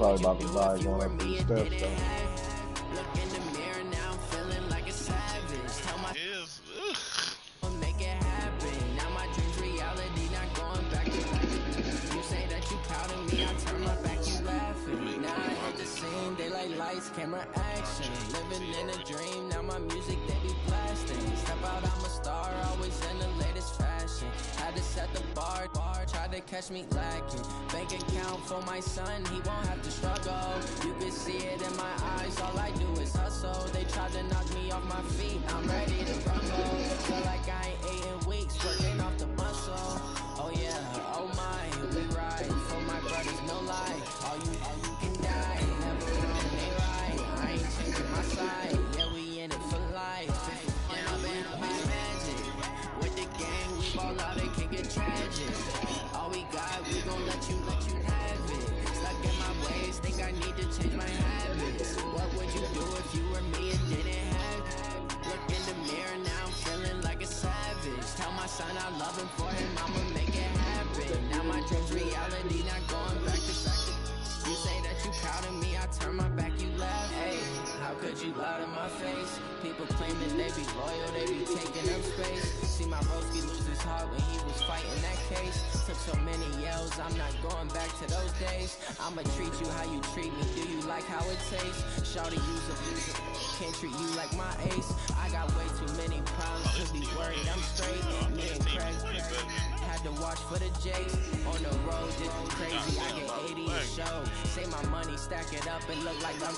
probably about to die going up these steps, though. Look in the mirror now, I'm feeling like a savage. Tell my make it happen. Now my dreams reality, not going back to you say that you proud of me, I turn my back, you laughing. Now I hit the scene, daylight lights, camera action. Living in a dream, now my music they be blasting. Step out, I'm a star, always in the latest fashion. Had to set the bar, tried to catch me lacking. Bank account for my son, he won't have to struggle. You can see it in my eyes, all I do is hustle. They tried to knock me off my feet, I'm ready to rumble. Feel like I ain't ate in weeks, working off the muscle. Oh yeah, oh my, we ride for my brothers, no lie. All you can die, never wrong, they right. I ain't changing my side, yeah, we in it for life. And I'm in magic, with the gang, we ball out, it can get tragic. All we got, we gon' let you have it. Stuck in my ways, think I need to change my habits. What would you do if you were me and didn't have it? Look in the mirror now, I'm feeling like a savage. Tell my son I love him, for him I'ma make it happen. Now my dreams reality, not going back to second. You say that you proud of me, I turn my back, you laugh. Hey, how could you lie to my face? People claiming they be loyal, they be taking up space. See my broski lose his heart when he was fighting that case. Took so many yells, I'm not going back to those days. I'ma treat you how you treat me, do you like how it tastes? Shawty use a loser, can't treat you like my ace. I got way too many problems to be worried, I'm straight. Me and Craig had to watch for the Jakes. On the road, it's crazy, I get 80 a show. Say my money, stack it up and look like I'm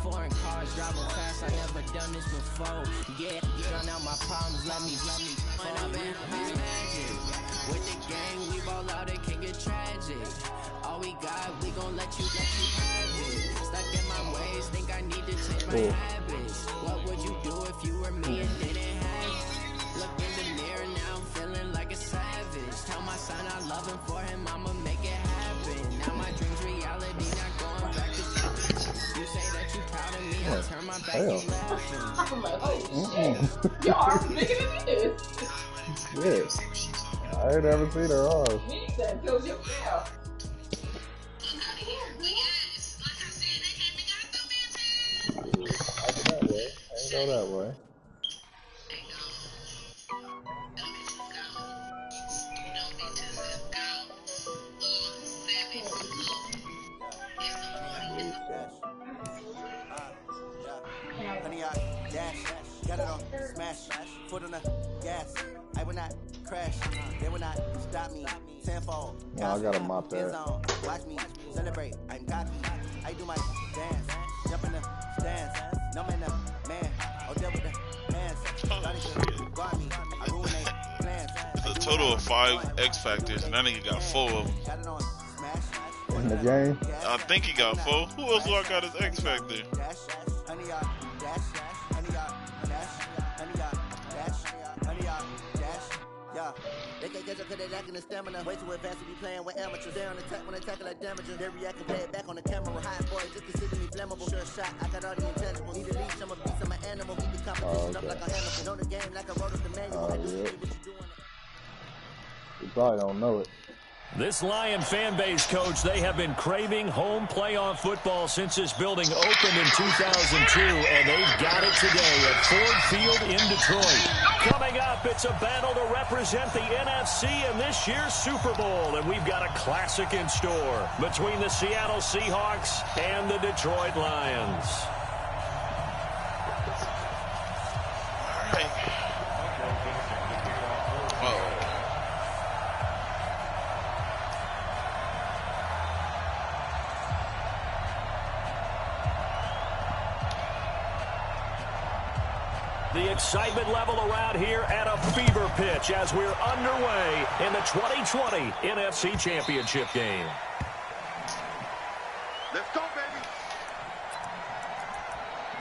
foreign cars, driving fast, I never done this before. Yeah, drown out my problems, let me when I'm in magic. With the gang, we ball out, it can get tragic. All we got, we gon' let you have it. Stuck in my ways, think I need to change my habits. What would you do if you were me and didn't have it? Look in the mirror now, I'm feeling like a savage. Tell my son I love him, for him I'ma make it happen. Now my dreams reality, not going back to you say that you proud of me, I turn my back, you laughing. I'm like, oh shit, your arms bigger than this. Shit. I ain't never seen her arms. Me that tells you yeah. Ain't go that way. Honey, I dash, got it on smash, foot on the gas. I will not crash, they will not stop me. Tenfold, I gotta mop that. Watch me celebrate, I'm cocky. I do my dance, jump in the stands. No man, man, I'll deal with the hands. Guard me, I ruin their plans. It's a total of 5 X Factors, and that nigga got 4 of them. Got it on smash. In the game? I think he got 4. Who else do I got his X Factor? Honey, I dash, honey, I dash, honey, I dash, honey, I dash. Yeah, they can't catch up cause they lacking the stamina. Way too advanced to be playing with amateurs. They're on attack when they tackle like damagers. They react and play it back on the camera. Hot boy, just consider me flammable. Sure shot, I got all the intangibles. Need a leash, I'm a beast, I'm an animal. Keep the competition up like a Hannibal. Know the game like I wrote up the manual. I just see what you doing. You probably don't know it. This Lion fan base, Coach, they have been craving home playoff football since this building opened in 2002, and they've got it today at Ford Field in Detroit. Coming up, it's a battle to represent the NFC in this year's Super Bowl, and we've got a classic in store between the Seattle Seahawks and the Detroit Lions. The excitement level around here at a fever pitch as we're underway in the 2020 NFC Championship game. Let's go,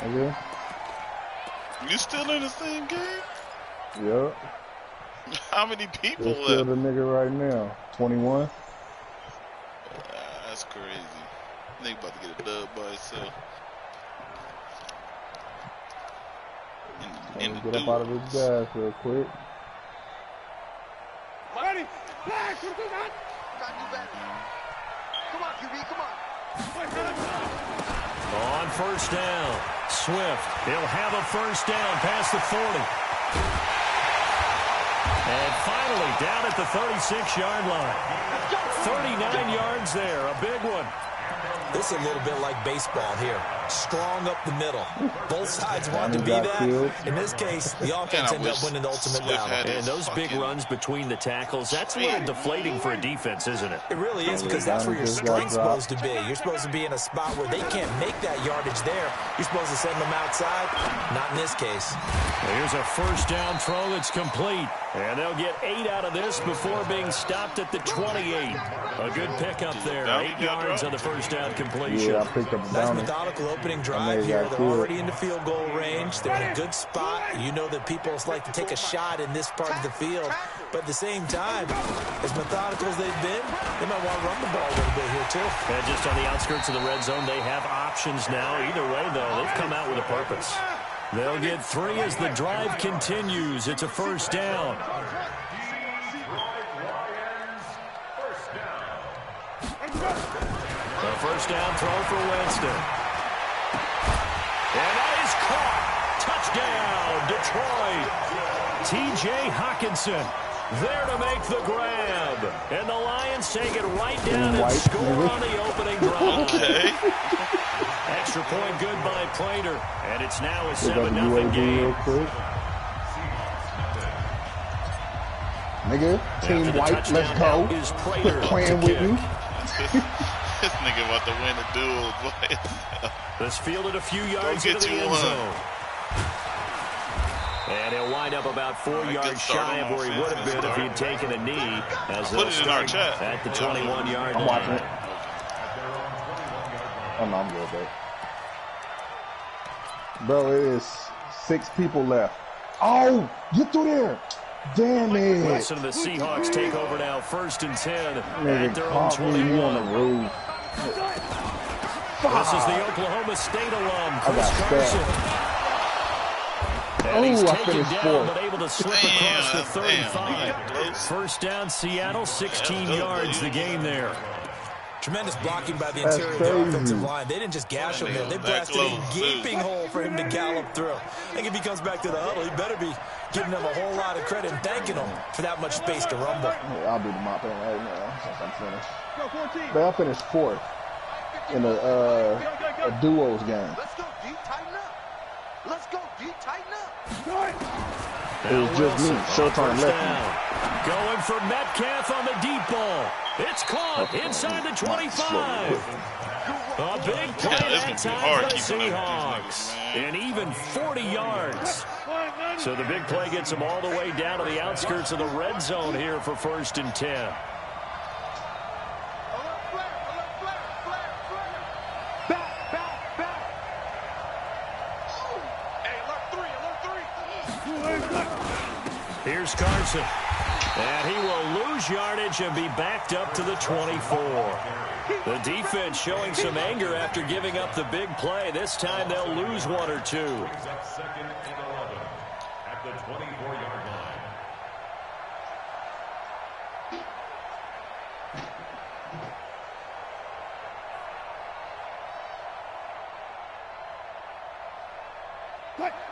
baby. Okay. You still in the same game? Yep. How many people They're left? still the nigga right now. 21. That's crazy. Nigga about to get a dub by himself. Get up out of his gas real quick. Ready? Flash! Come on, QB, come on. On first down, Swift. He'll have a first down past the 40. And finally down at the 36-yard line. 39 yards there, a big one. This is a little bit like baseball here. Strong up the middle. Both sides want to be that. In this case, the offense ended up winning the ultimate battle. And those big runs between the tackles, that's a little deflating for a defense, isn't it? It really is, because that's where your strength's supposed to be. You're supposed to be in a spot where they can't make that yardage there. You're supposed to send them outside. Not in this case. Here's a first down throw that's complete. And they'll get 8 out of this before being stopped at the 28. A good pickup there. 8 yards on the first down completion. Yeah, I picked up a Nice downer. methodical opening drive here. They're already in the field goal range. They're in a good spot. You know that people like to take a shot in this part of the field. But at the same time, as methodical as they've been, they might want to run the ball a little bit here too. And just on the outskirts of the red zone, they have options now. Either way, though, they've come out with a purpose. They'll get 3 as the drive continues. It's a first down. A first down throw for Winston. And that is caught. Touchdown, Detroit. T.J. Hawkinson there to make the grab. And the Lions take it right down and score on the opening drive. Okay. Extra point good by Prater. And it's now a 7-0 game. Nigga, Team White, let's go. Quit playing with me. This nigga about to win a duel, boy. This fielded a few yards into the end zone. And he'll wind up about 4 yards shy of where he would have been if he'd taken a knee. As put it in our chat. At the 21-yard line. I'm watching it. Oh, no, I'm good, bro. Bro, it is 6 people left. Oh, get through there. Damn it. Wilson and the Seahawks take over now, 1st and 10 Nigga, at their own 21. on the roof. This is the Oklahoma State alum, Chris Carson. And he's taken down, but able to slip across the 35. First down, Seattle, 16 yards the game there. Tremendous blocking by the interior of the offensive line. They didn't just gash him there. They blasted a gaping hole for him to gallop through. I think if he comes back to the huddle, he better be giving them a whole lot of credit and thanking them for that much space to rumble. Yeah, I'll do the mopping right now since I'm finished. But I finished 4th in a duos game. Let's go deep, tighten up. Let's go deep, tighten up. It was just me. Showtime left me. Going for Metcalf on the deep ball. It's caught inside the 25. A big play that time for the Seahawks. And even 40 yards. So the big play gets them all the way down to the outskirts of the red zone here for 1st and 10. Here's Carson. And he will lose yardage and be backed up to the 24. The defense showing some anger after giving up the big play. This time they'll lose 1 or 2. 2nd and 11 at the 24-yard line.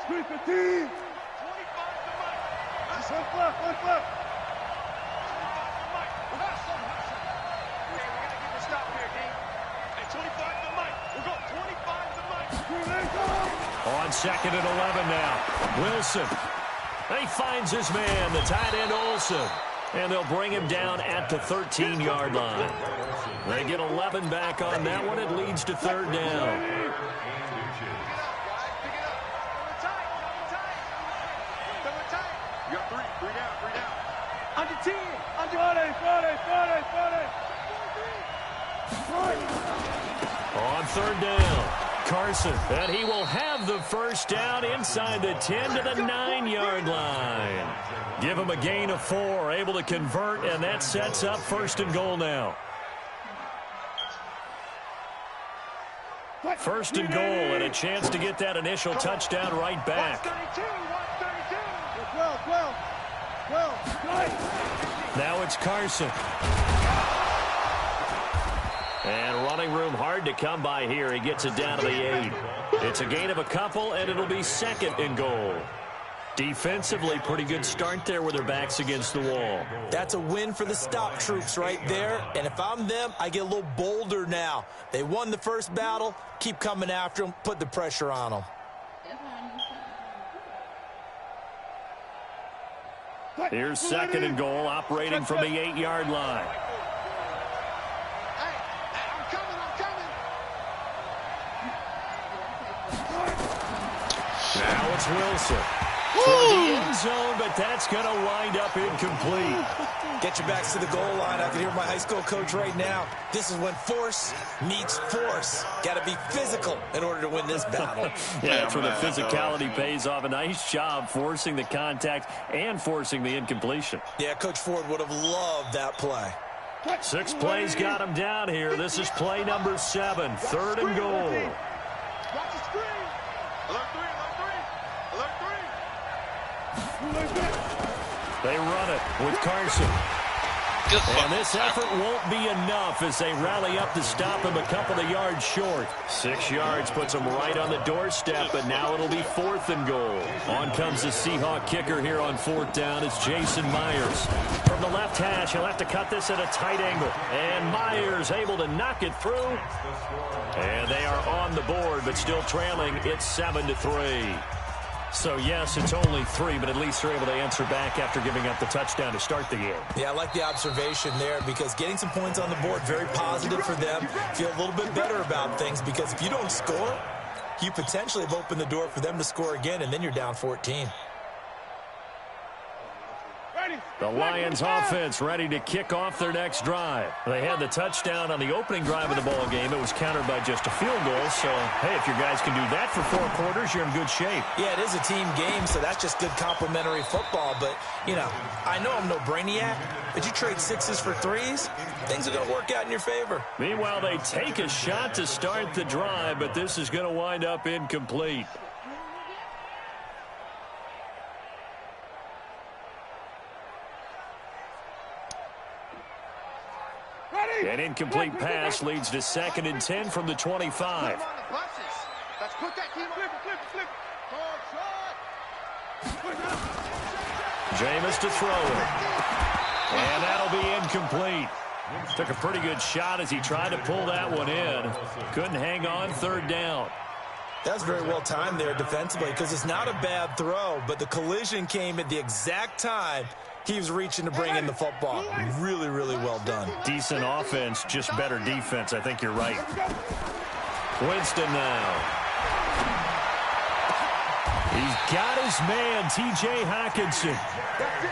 Street 15. 25 to Mike. Left. We gotta get the stop here, King. At 25 to Mike. We'll go 25 to Mike. On 2nd and 11 now. Wilson. He finds his man, the tight end Olsen. And they'll bring him down at the 13-yard line. They get 11 back on that one. It leads to 3rd down. Under 10. Under 40. On 3rd down, Carson. And he will have the first down inside the 10 to the 9-yard line. Give him a gain of 4, able to convert, and that sets up 1st and goal now. 1st and goal and a chance to get that initial touchdown right back. 12. Now it's Carson. And running room hard to come by here. He gets it down to the 8. It's a gain of a couple, and it'll be 2nd and goal. Defensively, pretty good start there with their backs against the wall. That's a win for the stop troops right there. And if I'm them, I get a little bolder now. They won the first battle. Keep coming after them. Put the pressure on them. Here's 2nd and goal, operating from the 8-yard line. Now it's Wilson. For the end zone, but that's going to wind up incomplete. Get your backs to the goal line. I can hear my high school coach right now. This is when force meets force. Got to be physical in order to win this battle. Yeah, that's where the physicality pays off. A nice job forcing the contact and forcing the incompletion. Yeah, Coach Ford would have loved that play. 6 plays got him down here. This is play number 7, 3rd and goal. Watch the screen. Alert 3, alert 3. Alert 3. They run it with Carson. And this effort won't be enough as they rally up to stop him a couple of yards short. 6 yards puts him right on the doorstep, but now it'll be 4th and goal. On comes the Seahawk kicker here on 4th down. It's Jason Myers. From the left hash, he'll have to cut this at a tight angle. And Myers able to knock it through. And they are on the board, but still trailing. It's 7-3. So, yes, it's only 3, but at least they're able to answer back after giving up the touchdown to start the game. Yeah, I like the observation there because getting some points on the board, very positive for them. Feel a little bit better about things because if you don't score, you potentially have opened the door for them to score again, and then you're down 14. The Lions offense ready to kick off their next drive. They had the touchdown on the opening drive of the ball game. It was countered by just a field goal. So, hey, if your guys can do that for 4 quarters, you're in good shape. Yeah, it is a team game, so that's just good complimentary football. But, you know, I know I'm no brainiac, but you trade 6s for 3s, things are going to work out in your favor. Meanwhile, they take a shot to start the drive, but this is going to wind up incomplete. An incomplete pass leads to 2nd and 10 from the 25. Jameis to throw it. And that'll be incomplete. Took a pretty good shot as he tried to pull that one in. Couldn't hang on, 3rd down. That's very well timed there defensively because it's not a bad throw, but the collision came at the exact time he was reaching to bring in the football. Really, really well done. Decent offense, just better defense. I think you're right. Winston now. He's got his man, T.J. Hockenson.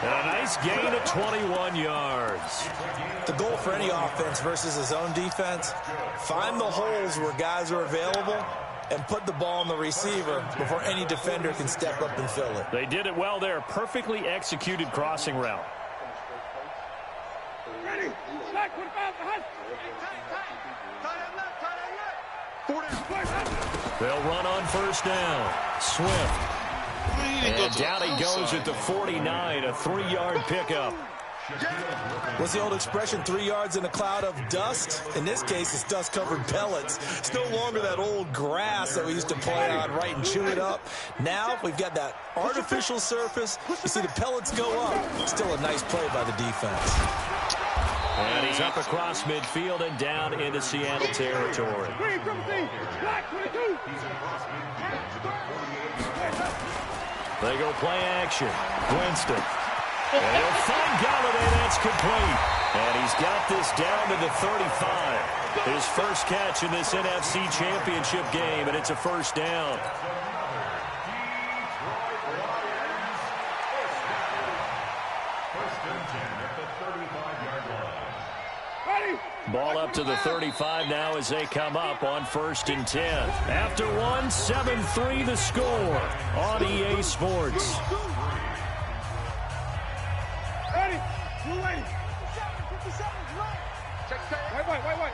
And a nice gain of 21 yards. The goal for any offense versus his own defense, find the holes where guys are available and put the ball on the receiver before any defender can step up and fill it. They did it well there. Perfectly executed crossing route. Ready. Slack with They'll run on 1st down. Swift. And down he goes at the 49, a 3-yard pickup. What's the old expression, 3 yards in a cloud of dust? In this case, it's dust-covered pellets. It's no longer that old grass that we used to play on, right, and chew it up. Now we've got that artificial surface. You see the pellets go up. Still a nice play by the defense. And he's up across midfield and down into Seattle territory. They go play action. Winston. And he'll find Galladay. That's complete. And he's got this down to the 35. His first catch in this NFC Championship game, and it's a 1st down. Ball up to the 35 now as they come up on 1st and 10. After one, 7-3 the score on EA Sports. Ready. Blue lady. Wait.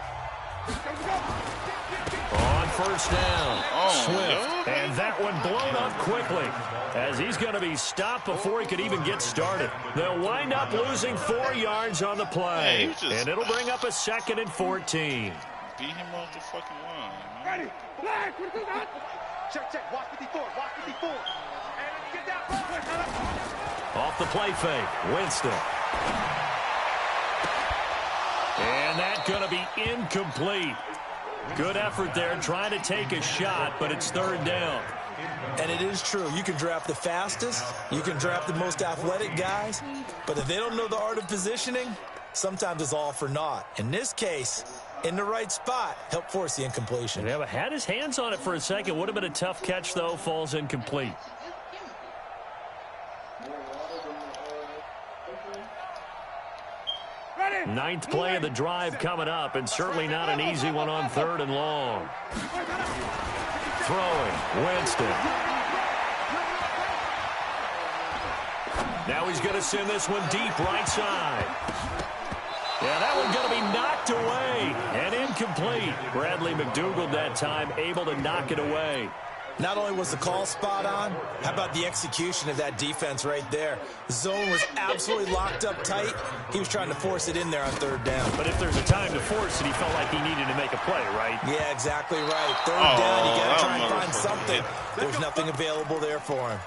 On 1st down, Swift. And that one blown up quickly as he's going to be stopped before he could even get started. They'll wind up losing 4 yards on the play. And it'll bring up a 2nd and 14. beat him off the fucking line, man. Ready. Flag. Check. Watch 54. Watch 54. And get that ball. Off the play fake. Winston. And that's going to be incomplete. Good effort there trying to take a shot, but it's third down. And it is true. You can draft the fastest. You can draft the most athletic guys. But if they don't know the art of positioning, sometimes it's all for naught. In this case, in the right spot, help force the incompletion. Yeah, but had his hands on it for a second. Would have been a tough catch, though. Falls incomplete. Ninth play of the drive coming up, and certainly not an easy one on third and long. Throwing, Winston. Now he's going to send this one deep right side. Yeah, that one's going to be knocked away and incomplete. Bradley McDougald that time able to knock it away. Not only was the call spot on, how about the execution of that defense right there? The zone was absolutely locked up tight. He was trying to force it in there on third down. But if there's a time to force it, he felt like he needed to make a play, right? Yeah, exactly right. Third down, you got to try and find something. There's nothing available there for him.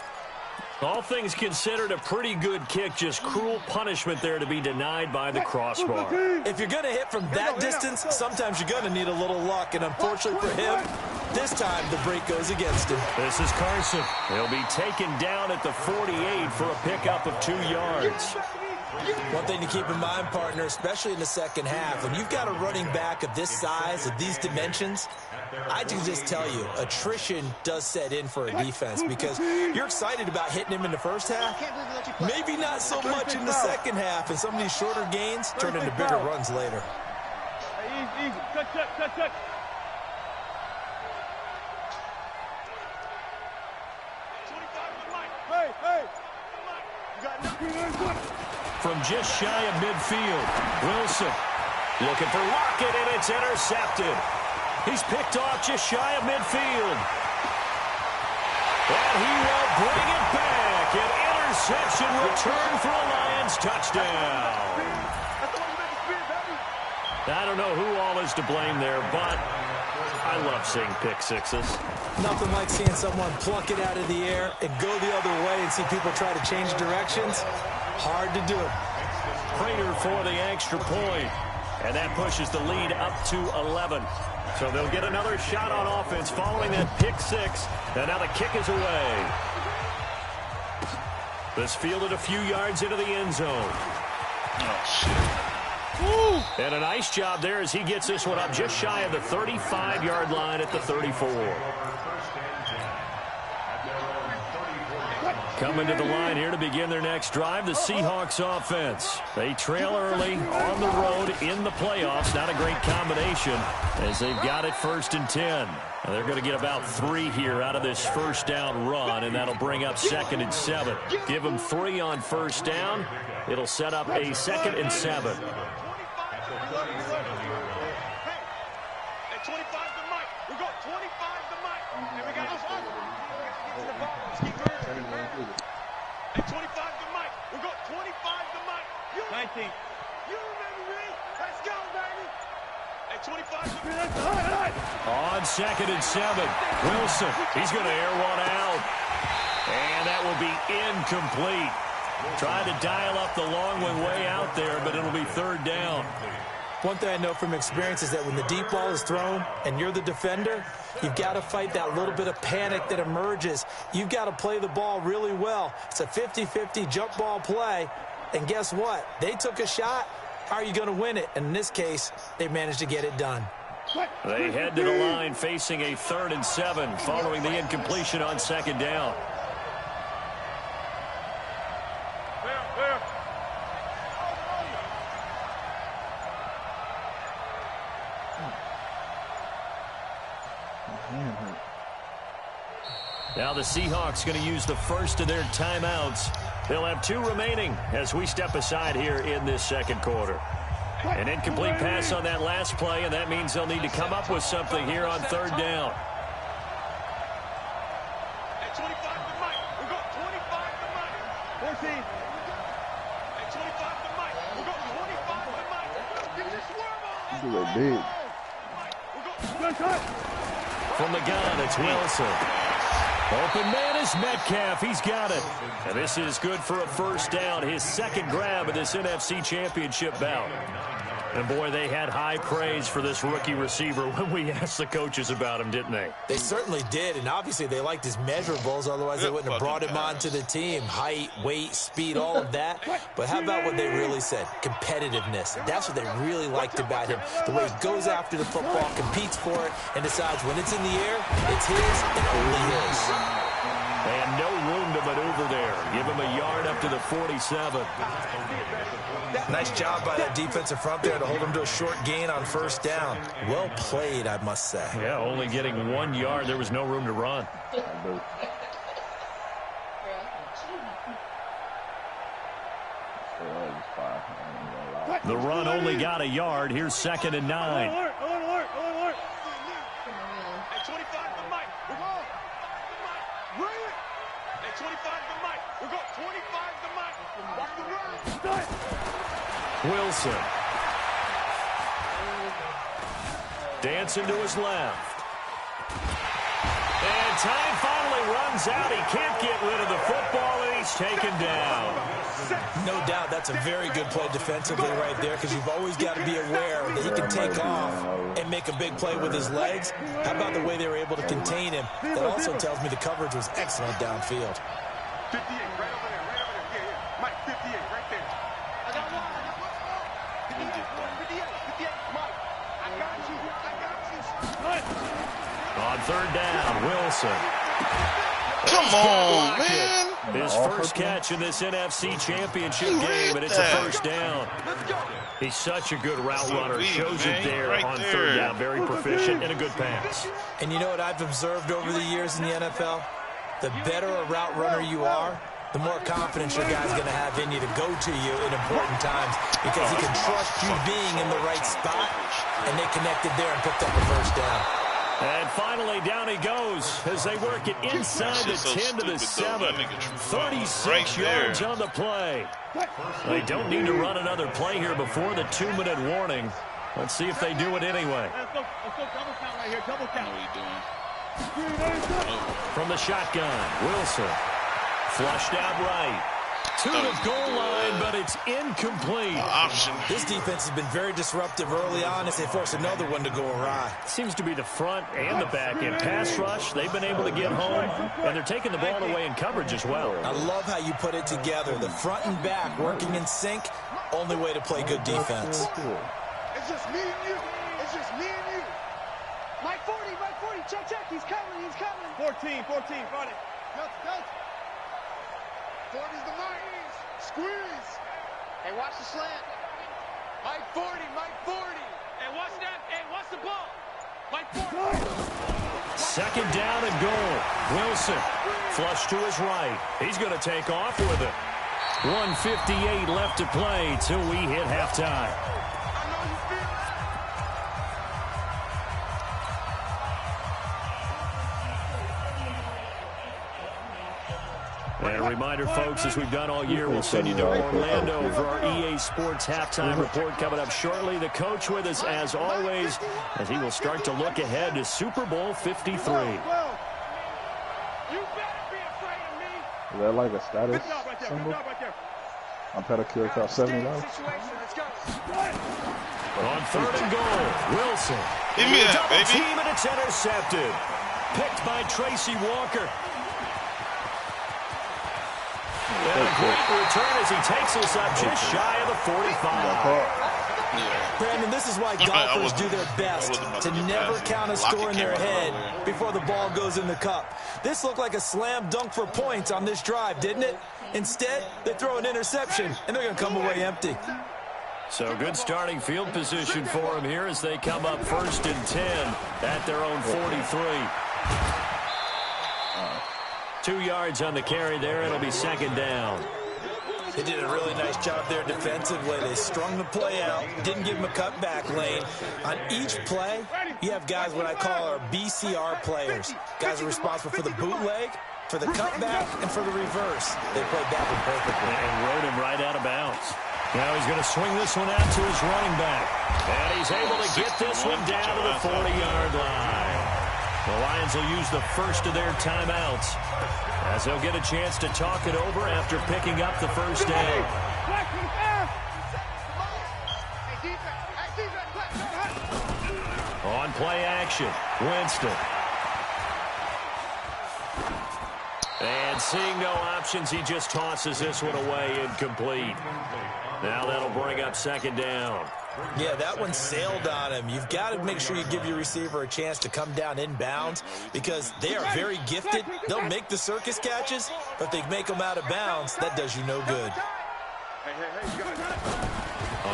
All things considered, a pretty good kick. Just cruel punishment there to be denied by the crossbar. If you're going to hit from that distance, sometimes you're going to need a little luck. And unfortunately for him, this time the break goes against him. This is Carson. He'll be taken down at the 48 for a pickup of 2 yards. One thing to keep in mind, partner, especially in the second half, when you've got a running back of this size, of these dimensions, I can just tell you, attrition does set in for a defense because you're excited about hitting him in the first half, maybe not so much in the second half, and some of these shorter gains turn into bigger runs later. Easy. Touch. Hey. You got nothing. From just shy of midfield, Wilson looking for Lockett, and it's intercepted. He's picked off just shy of midfield. And he will bring it back. An interception return for a Lions touchdown. I don't know who all is to blame there, but I love seeing pick sixes. Nothing like seeing someone pluck it out of the air and go the other way and see people try to change directions. Hard to do. Prater for the extra point. And that pushes the lead up to 11. So they'll get another shot on offense following that pick six. And now the kick is away. This fielded a few yards into the end zone. Oh, shit. Woo. And a nice job there as he gets this one up just shy of the 35-yard line at the 34. Coming to the line here to begin their next drive, the Seahawks offense. They trail early on the road in the playoffs. Not a great combination as they've got it 1st and 10. Now they're going to get about 3 here out of this first down run, and that'll bring up 2nd and 7. Give them 3 on first down. It'll set up a 2nd and 7. Hey, 25 to Mike. We got 25 to Mike. 19. You remember me? Let's go, baby. Hey, 25 to Mike. On 2nd and 7. Wilson, he's going to air one out. And that will be incomplete. Trying to dial up the long one way out there, but it'll be 3rd down. One thing I know from experience is that when the deep ball is thrown and you're the defender, you've got to fight that little bit of panic that emerges. You've got to play the ball really well. It's a 50-50 jump ball play. And guess what? They took a shot. How are you going to win it? And in this case, they managed to get it done. They head to the line facing a 3rd and 7 following the incompletion on 2nd down. Now the Seahawks going to use the first of their timeouts. They'll have 2 remaining as we step aside here in this 2nd quarter. An incomplete pass on that last play, and that means they'll need to come up with something here on 3rd down. Hey, 25 to Mike. We got 25 to Mike. 14. Hey, 25 to Mike. We got 25 to Mike. Get your swerve on. Do that big. From the gun, it's Wilson. Open man is Metcalf. He's got it. And this is good for a first down. His second grab of this NFC Championship bout. And, boy, they had high praise for this rookie receiver when we asked the coaches about him, didn't they? They certainly did, and obviously they liked his measurables. Otherwise, they wouldn't have brought him onto the team. Height, weight, speed, all of that. But how about what they really said? Competitiveness. That's what they really liked about him. The way he goes after the football, competes for it, and decides when it's in the air, it's his and only his. They had no room to maneuver there. Give him a yard up to the 47. Nice job by that defensive front there to hold him to a short gain on first down. Well played, I must say. Yeah, only getting 1 yard. There was no room to run. The run only got a yard. Here's 2nd and 9. Alert. At 25 to Mike. We're going. Bring it. At 25 to Mike. We're going 25 to Mike. Watch the run. Wilson. Dancing to his left. And time finally runs out. He can't get rid of the football, and he's taken down. No doubt that's a very good play defensively right there, because you've always got to be aware that he can take off and make a big play with his legs. How about the way they were able to contain him? That also tells me the coverage was excellent downfield. 58, right over there. Yeah. Mike, 58, right there. I got one. 58, Mike. I got you. On 3rd down, Wilson. Come on, man. His first catch in this NFC Championship game, and it's a first down. He's such a good route runner. Shows it there on 3rd down. Very proficient and a good pass. And you know what I've observed over the years in the NFL? The better a route runner you are, the more confidence your guy's going to have in you to go to you in important times, because he can trust you being in the right spot, and they connected there and picked up a first down. And finally, down he goes as they work it inside the 10 to the 7. 36 yards on the play. They don't need to run another play here before the 2-minute warning. Let's see if they do it anyway. Let's go double count right here. Double count. What are you doing? From the shotgun, Wilson. Flushed out right. To the goal line, but it's incomplete. Option. This defense has been very disruptive early on as they force another one to go awry. Seems to be the front and the back end pass rush. They've been able to get home, and they're taking the ball away in coverage as well. I love how you put it together. The front and back working in sync. Only way to play good defense. It's just me and you. It's just me and you. Mike 40. Check. He's coming. 14. Run it. Go. 40's the Mike. Squeeze. Hey, watch the slant. Mike 40. Hey, watch that. Hey, watch the ball. Mike 40. 2nd down and goal. Wilson, flush to his right. He's going to take off with it. 1:58 left to play till we hit halftime. And a reminder, folks, as we've done all year, we'll send you to Orlando for our EA Sports halftime report coming up shortly. The coach with us, as always, as he will start to look ahead to Super Bowl 53. You better be afraid of me. Is that like a status symbol? On pedicure cost $70. On 3rd and goal, Wilson. Give me that, Double baby. team, and it's intercepted. Picked by Tracy Walker. And a great return as he takes us up just shy of the 45. Brandon, this is why golfers do their best to never count a score in their head before the ball goes in the cup. This looked like a slam dunk for points on this drive, didn't it? Instead, they throw an interception, and they're going to come away empty. So good starting field position for him here as they come up 1st and 10 at their own 43. 2 yards on the carry there. It'll be 2nd down. They did a really nice job there defensively. They strung the play out, didn't give him a cutback lane. On each play, you have guys what I call our BCR players. Guys are responsible for the bootleg, for the cutback, and for the reverse. They played that one perfectly. And rode him right out of bounds. Now he's going to swing this one out to his running back. And he's able to get this one down to the 40-yard line. The Lions will use the first of their timeouts as they'll get a chance to talk it over after picking up the first down. On play action, Winston. And seeing no options, he just tosses this one away incomplete. Now that'll bring up second down. Yeah, that one sailed on him. You've got to make sure you give your receiver a chance to come down inbounds because they are very gifted. They'll make the circus catches, but if they make them out of bounds, that does you no good.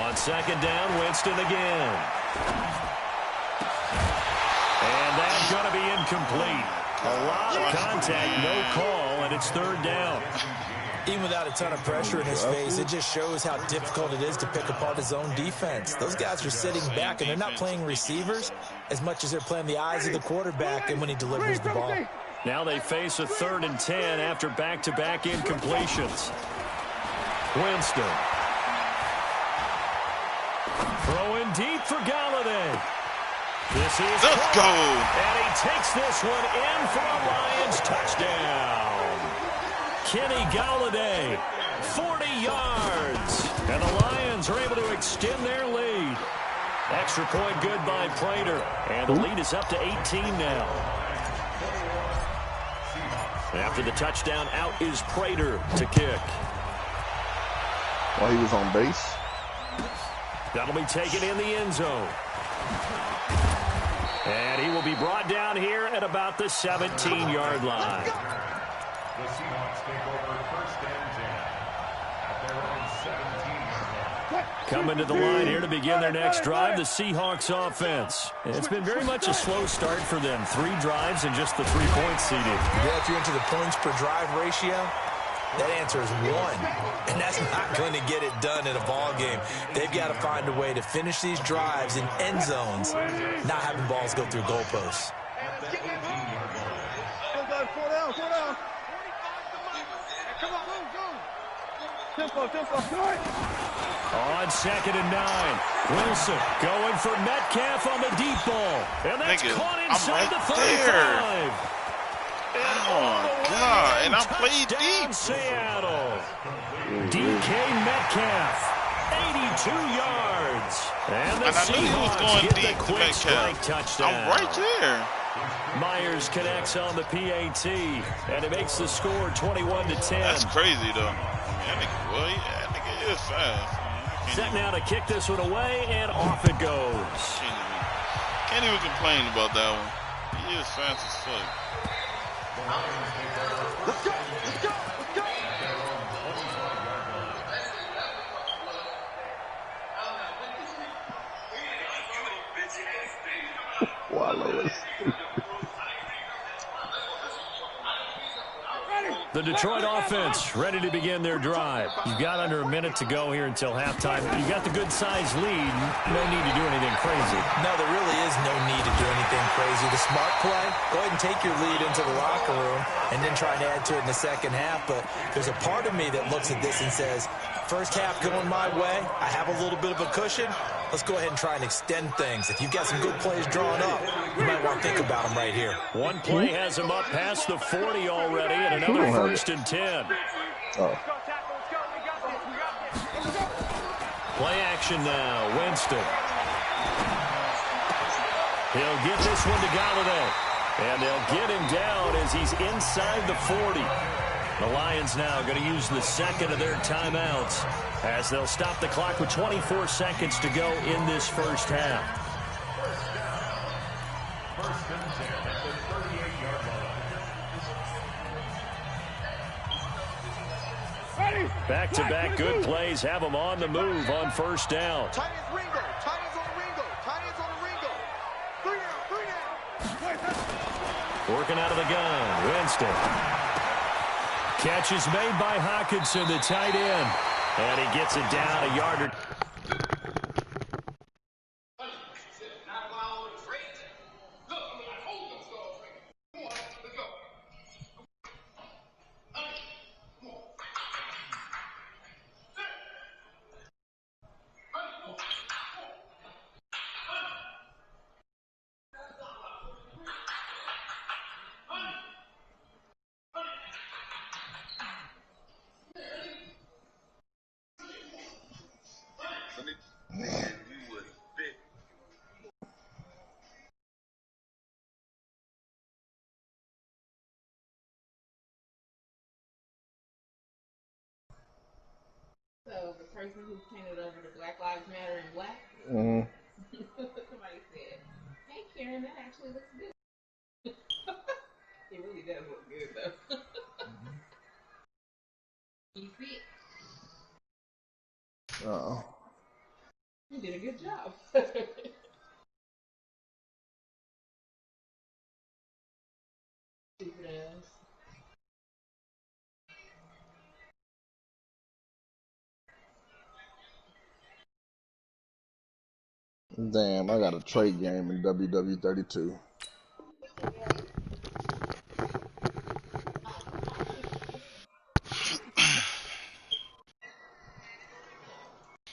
On second down, Winston again. And that's going to be incomplete. A lot of contact, no call, and it's third down. Even without a ton of pressure in his face, it just shows how difficult it is to pick apart his own defense. Those guys are sitting back, and they're not playing receivers as much as they're playing the eyes of the quarterback and when he delivers the ball. Now they face a 3rd and 10 after back-to-back incompletions. Winston. Throwing deep for Galladay. This is Let's go. And he takes this one in for a Lions touchdown. Kenny Galladay, 40 yards. And the Lions are able to extend their lead. Extra point good by Prater. And the lead is up to 18 now. After the touchdown, out is Prater to kick. While he was on base. That'll be taken in the end zone. And he will be brought down here at about the 17-yard line. The Seahawks take over first and 10 at their own 17-yard line. Coming to the line here to begin their next drive, the Seahawks offense. It's been very much a slow start for them. 3 drives and just the 3 points seeded. Yeah, if you're into the points per drive ratio, that answer is 1. And that's not going to get it done in a ball game. They've got to find a way to finish these drives in end zones, not having balls go through goalposts. On 2nd and 9, Wilson going for Metcalf on the deep ball. And that's caught inside the 35. Oh, God. And I played deep. Seattle. DK Metcalf, 82 yards. And the I knew he was Seahawks going get deep the to quick strike Metcalf. touchdown. I'm right there. Myers connects on the PAT, and it makes the score 21-10. That's crazy, though. That nigga is fast. Set now to kick this one away, and off it goes. Can't even complain about that one. He is fast as fuck. Let's go! Let's go! Let's go! Wallace. The Detroit offense ready to begin their drive. You've got under a minute to go here until halftime. You've got the good-sized lead. No need to do anything crazy. No, there really is no need to do anything crazy. The smart play, go ahead and take your lead into the locker room and then try to add to it in the second half. But there's a part of me that looks at this and says, first half going my way, I have a little bit of a cushion. Let's go ahead and try and extend things. If you've got some good plays drawn up, you might want to think about them right here. One play has him up past the 40 already, and another 1st and 10. Oh. Play action now, Winston. He'll get this one to Galladay, and they'll get him down as he's inside the 40. The Lions now going to use the second of their timeouts as they'll stop the clock with 24 seconds to go in this first half. First and 10 at the 38-yard line. Back-to-back good plays have them on the move on first down. Tight ends Ringo. Tight ends on Ringo. Tight ends on Ringo. 3 down. Working out of the gun, Winston. Catch is made by Hawkinson, the tight end. And he gets it down a yard or So the person who painted over the Black Lives Matter in black, somebody said, "Hey Karen, that actually looks good." It really does look good though. You see it? Oh. You did a good job. Stupid ass. Damn, I got a trade game in WW32.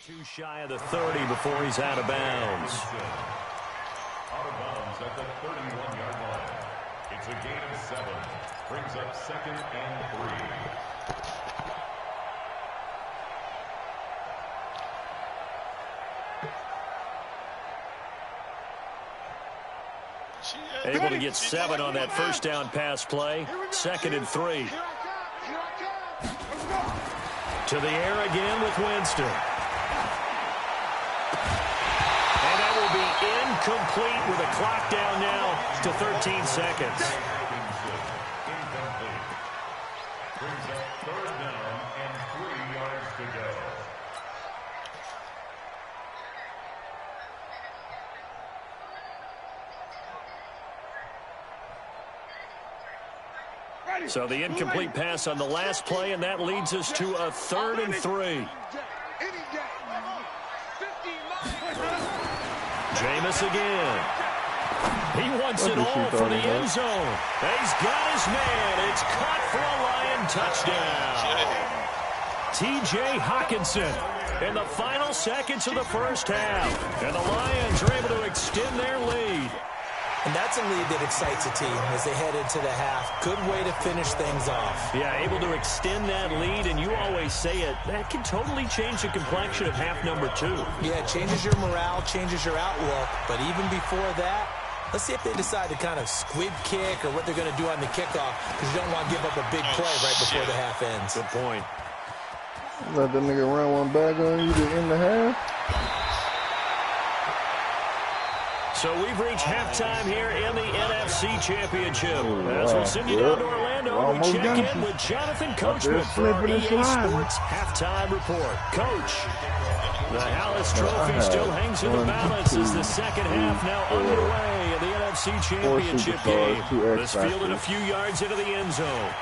Too shy of the 30 before he's out of bounds. Out of bounds at the 31-yard line. It's a gain of 7. Brings up 2nd and 3. Able to get 7 on that first down pass play. 2nd and 3. To the air again with Winston. And that will be incomplete with a clock down now to 13 seconds. Incomplete. Brings up 3rd down and 3 yards to go. So the incomplete pass on the last play, and that leads us to a 3rd and 3. Jameis again. He wants it all for the end zone. He's got his man. It's caught for a Lion touchdown. T.J. Hawkinson in the final seconds of the first half. And the Lions are able to extend their lead. And that's a lead that excites a team as they head into the half. Good way to finish things off. Yeah, able to extend that lead, and you always say it, that can totally change the complexion of half number 2. Yeah, it changes your morale, changes your outlook. But even before that, let's see if they decide to kind of squib kick or what they're going to do on the kickoff, because you don't want to give up a big play right before the half ends. Good point. Let that nigga run one back on you to end the half. So we've reached halftime here in the NFC Championship. As we send you down to Orlando, we check in with Jonathan Coachman for our EA Sports Halftime Report. Coach, the Hallis Trophy still hangs in the balance as the second half now underway in the NFC Championship game. This fielded a few yards into the end zone.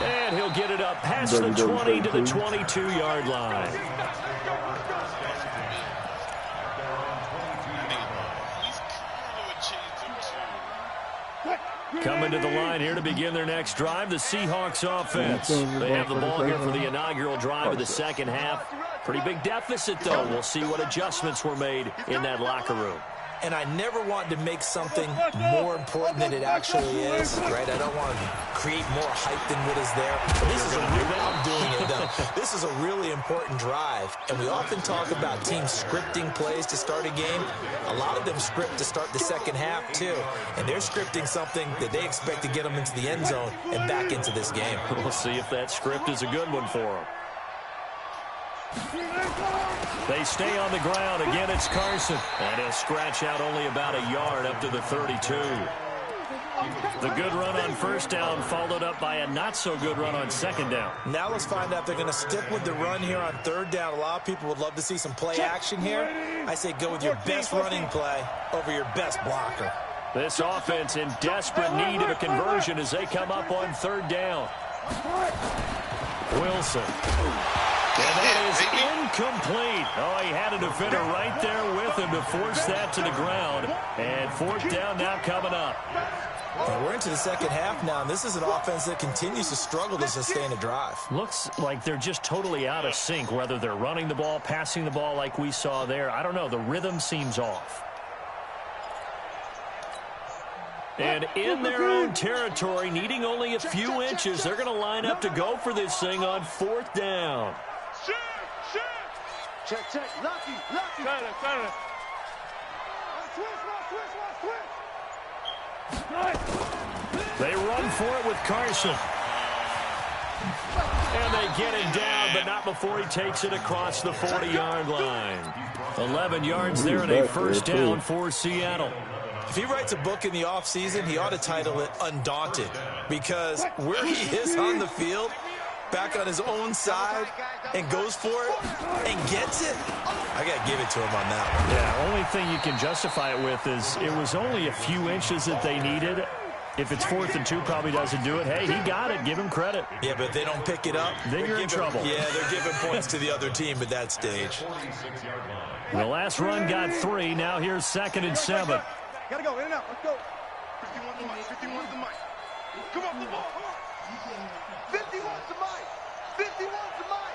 And he'll get it up past the 20 to the 22-yard line. Coming to the line here to begin their next drive, the Seahawks offense. They have the ball here for the inaugural drive of the second half. Pretty big deficit, though. We'll see what adjustments were made in that locker room. And I never want to make something more important than it actually is, right? I don't want to create more hype than what is there. But this is I'm doing it, though. This is a really important drive. And we often talk about teams scripting plays to start a game. A lot of them script to start the second half, too. And they're scripting something that they expect to get them into the end zone and back into this game. We'll see if that script is a good one for them. They stay on the ground. Again, it's Carson. And he'll scratch out only about a yard up to the 32. The good run on first down followed up by a not-so-good run on second down. Now let's find out if they're going to stick with the run here on third down. A lot of people would love to see some play action here. I say go with your best running play over your best blocker. This offense in desperate need of a conversion as they come up on third down. Wilson. And that is incomplete. Oh, he had a defender right there with him to force that to the ground. And fourth down now coming up. And we're into the second half now, and this is an offense that continues to struggle to sustain a drive. Looks like they're just totally out of sync, whether they're running the ball, passing the ball like we saw there. I don't know. The rhythm seems off. And in their own territory, needing only a few inches, they're going to line up to go for this thing on fourth down. Check. Lucky. Got it. Switch. They run for it with Carson. And they get him down, but not before he takes it across the 40-yard line. 11 yards there and a first down for Seattle. If he writes a book in the offseason, he ought to title it Undaunted, because where he is on the field, back on his own side, and goes for it and gets it, I got to give it to him on that one. Yeah, only thing you can justify it with is it was only a few inches that they needed. If it's 4th and 2, probably doesn't do it. Hey, he got it. Give him credit. Yeah, but if they don't pick it up, then you're in trouble. Yeah, they're giving points to the other team at that stage. The last run got 3. Now here's 2nd and 7. Gotta go, in and out. Let's go. 51's the mic. 51's the mic. Come on, the ball. 51's the mic. 51's the mic.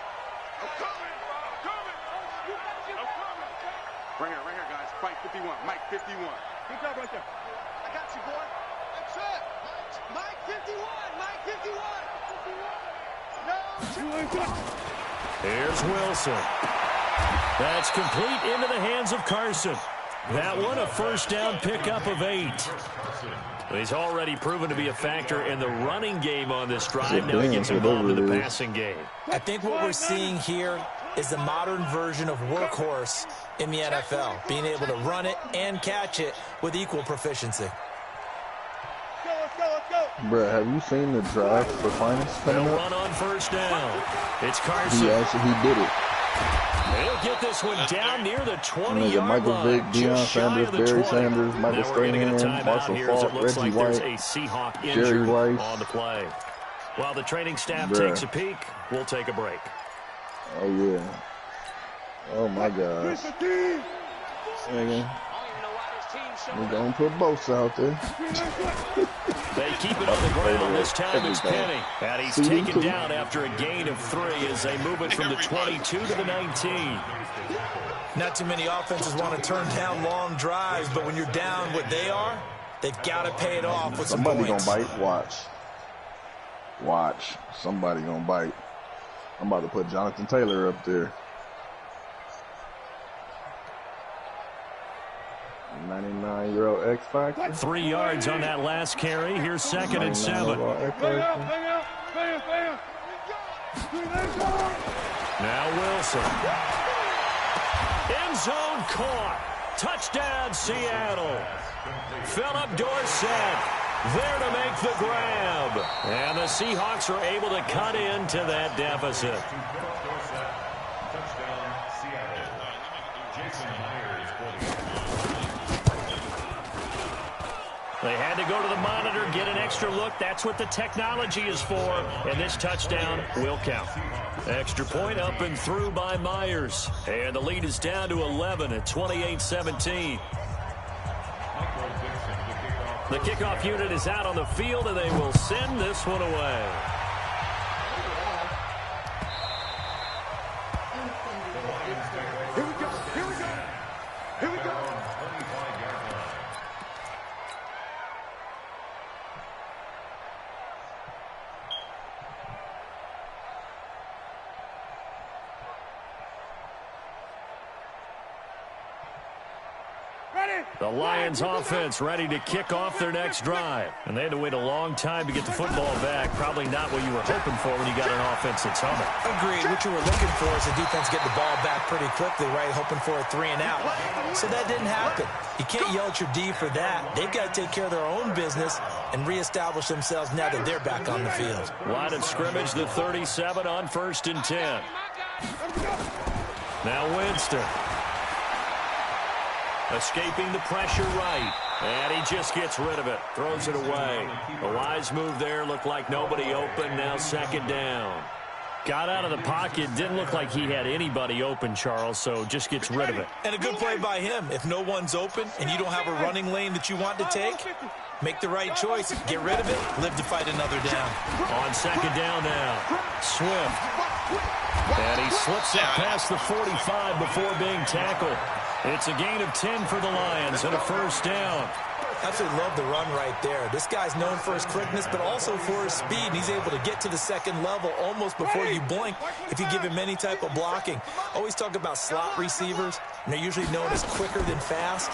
I'm coming. Right here, guys. Fight 51. Mike 51. Good job right there. I got you, boy. That's it. Mike 51. Mike 51. No. Here's Wilson. That's complete into the hands of Carson. That one a first down pickup of 8. He's already proven to be a factor in the running game on this drive. Now he gets involved in the passing game. I think what we're seeing here is the modern version of workhorse in the NFL, being able to run it and catch it with equal proficiency. Let's go. Bruh, have you seen the drive for finals coming up? Run on first down. It's Carson. He did it. He'll get this one down near the 20-yard Michael line. Vick, Deion Sanders, Barry Sanders, Michael Strahan, Marshall Faulk, Reggie White, a Seahawk Jerry Rice on the play. While the training staff takes a peek, we'll take a break. Oh, yeah. Oh, my gosh. We're going to put both out there. They keep it on the ground. This time it's Penny. And he's taken down after a gain of 3 as they move it from the 22 to the 19. Not too many offenses want to turn down long drives, but when you're down what they are, they've got to pay it off with some Somebody points. going to bite. Watch. Somebody going to bite. I'm about to put Jonathan Taylor up there. 99-year-old X Factor. 3 yards on that last carry. Here's 2nd and 7. Now Wilson. End zone caught. Touchdown Seattle. Philip Dorsett there to make the grab. And the Seahawks are able to cut into that deficit. They had to go to the monitor, get an extra look. That's what the technology is for. And this touchdown will count. Extra point up and through by Myers. And the lead is down to 11 at 28-17. The kickoff unit is out on the field, and they will send this one away. Here we go. The Lions offense ready to kick off their next drive. And they had to wait a long time to get the football back. Probably not what you were hoping for when you got an offense that's humming. Agreed. What you were looking for is the defense get the ball back pretty quickly, right? Hoping for a 3 and out. So that didn't happen. You can't yell at your D for that. They've got to take care of their own business and reestablish themselves now that they're back on the field. Line of scrimmage, the 37 on 1st and 10. Now Winston. Escaping the pressure right. And he just gets rid of it. Throws it away. A wise move there. Looked like nobody open. Now 2nd down. Got out of the pocket. Didn't look like he had anybody open, Charles, so just gets rid of it. And a good play by him. If no one's open and you don't have a running lane that you want to take, make the right choice. Get rid of it. Live to fight another down. On 2nd down now. Swift. And he slips it past the 45 before being tackled. It's a gain of 10 for the Lions and a first down. Absolutely love the run right there. This guy's known for his quickness, but also for his speed. And he's able to get to the second level almost before you blink if you give him any type of blocking. Always talk about slot receivers, and they're usually known as quicker than fast.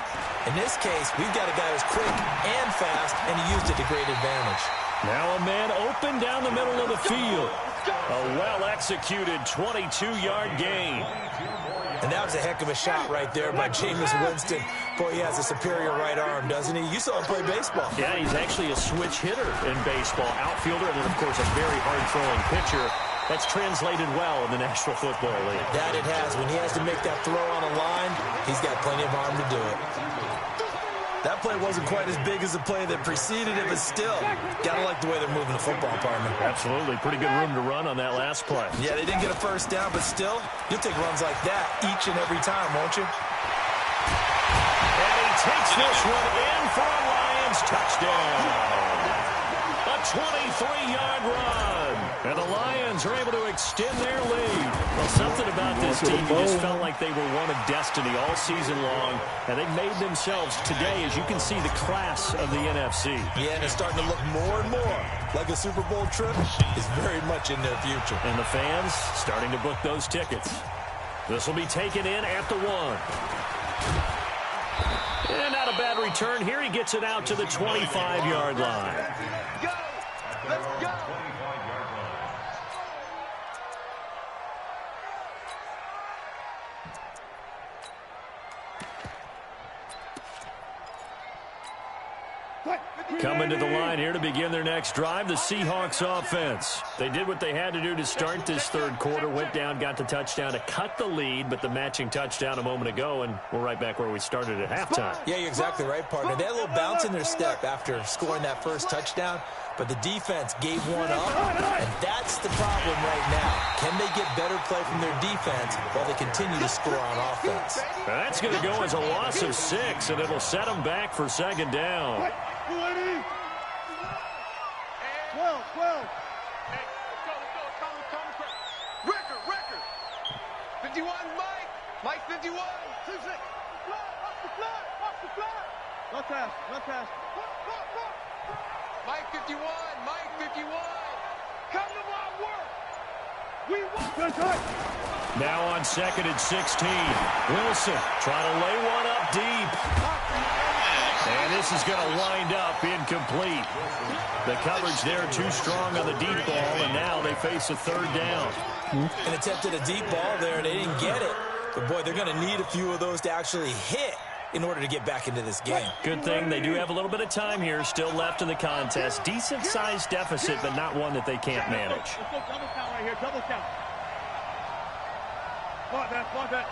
In this case, we've got a guy who's quick and fast, and he used it to great advantage. Now a man open down the middle of the field. A well-executed 22-yard gain. And that was a heck of a shot right there by Jameis Winston. Boy, he has a superior right arm, doesn't he? You saw him play baseball. Yeah, he's actually a switch hitter in baseball. Outfielder, and then, of course, a very hard-throwing pitcher. That's translated well in the National Football League. That it has. When he has to make that throw on a line, he's got plenty of arm to do it. That play wasn't quite as big as the play that preceded it, but still, gotta like the way they're moving the football, partner. Absolutely. Pretty good room to run on that last play. Yeah, they didn't get a first down, but still, you'll take runs like that each and every time, won't you? And he takes this one in for a Lions touchdown. A 23-yard run. And the Lions are able to extend their lead. Well, something about this team, you just felt like they were one of destiny all season long. And they made themselves today, as you can see, the class of the NFC. Yeah, and it's starting to look more and more like a Super Bowl trip is very much in their future. And the fans starting to book those tickets. This will be taken in at the 1. And not a bad return here. He gets it out to the 25-yard line. Go! Let's go! Coming to the line here to begin their next drive, the Seahawks offense. They did what they had to do to start this third quarter, went down, got the touchdown to cut the lead, but the matching touchdown a moment ago, and we're right back where we started at halftime. Yeah, you're exactly right, partner. They had a little bounce in their step after scoring that first touchdown, but the defense gave one up, and that's the problem right now. Can they get better play from their defense while they continue to score on offense? Now that's going to go as a loss of 6, and it'll set them back for second down. 12. Hey, let's go. Record. 51, Mike 51. 2-6. Off the fly. Left pass. Mike 51. Come to my work. We want. Now on 2nd and 16. Wilson trying to lay one up deep. And this is going to wind up incomplete. The coverage there too strong on the deep ball, and now they face a third down. And attempted a deep ball there, and they didn't get it. But, boy, they're going to need a few of those to actually hit in order to get back into this game. Good thing they do have a little bit of time here still left in the contest. Decent-sized deficit, but not one that they can't manage. Let's go double count right here. Double count. Block that.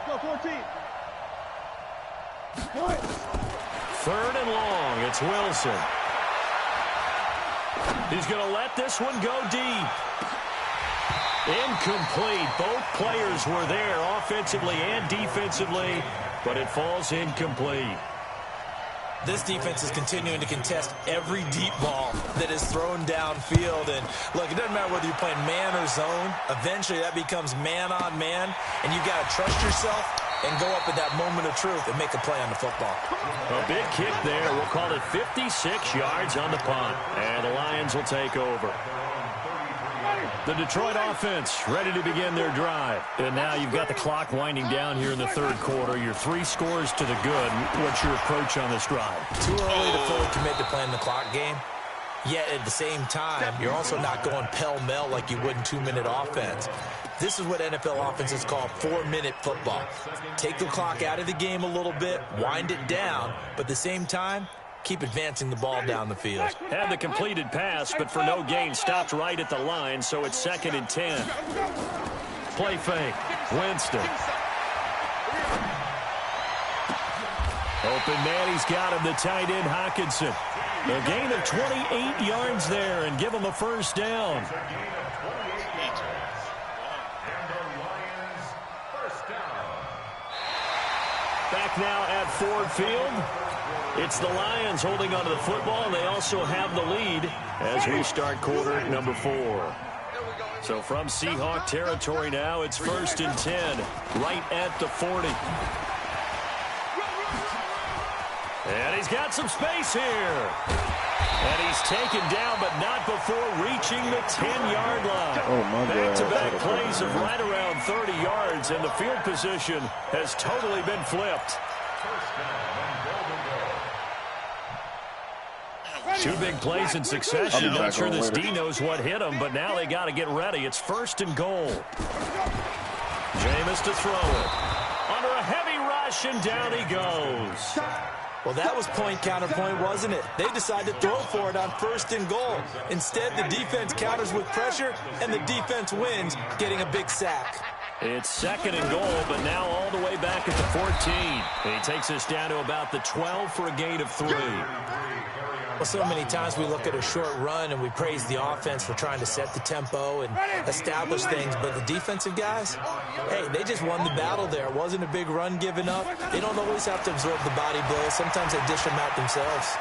Go 14. 3rd and long. It's Wilson. He's going to let this one go deep. Incomplete. Both players were there offensively and defensively, but it falls incomplete. This defense is continuing to contest every deep ball that is thrown downfield. And, look, it doesn't matter whether you're playing man or zone. Eventually, that becomes man-on-man, and you've got to trust yourself and go up at that moment of truth and make a play on the football. A big kick there. We'll call it 56 yards on the punt. And the Lions will take over. The Detroit offense ready to begin their drive. And now you've got the clock winding down here in the third quarter. Your 3 scores to the good. What's your approach on this drive? Too early to fully commit to playing the clock game. Yet at the same time, you're also not going pell-mell like you would in 2-minute offense. This is what NFL offenses call 4-minute football. Take the clock out of the game a little bit, wind it down, but at the same time, keep advancing the ball down the field. Had the completed pass, but for no gain, stopped right at the line, so it's 2nd and 10. Play fake. Winston. Open man, he's got him, the tight end, Hockenson. A gain of 28 yards there and give him a first down. Back now at Ford Field. It's the Lions holding onto the football, and they also have the lead as we start quarter number 4. So from Seahawk territory now, it's 1st and 10, right at the 40. And he's got some space here. And he's taken down, but not before reaching the 10-yard line. Oh, my God. Back-to-back plays of right around 30 yards, and the field position has totally been flipped. Two big plays in succession. Not sure this D knows what hit him, but now they got to get ready. It's 1st and goal. Jameis to throw it. Under a heavy rush, and down he goes. Well, that was point counterpoint, wasn't it? They decided to throw for it on 1st and goal. Instead, the defense counters with pressure, and the defense wins, getting a big sack. It's 2nd and goal, but now all the way back at the 14. And he takes us down to about the 12 for a gain of 3. Well, so many times we look at a short run and we praise the offense for trying to set the tempo and establish things, but the defensive guys, hey, they just won the battle there. It wasn't a big run given up. They don't always have to absorb the body blows. Sometimes they dish them out themselves.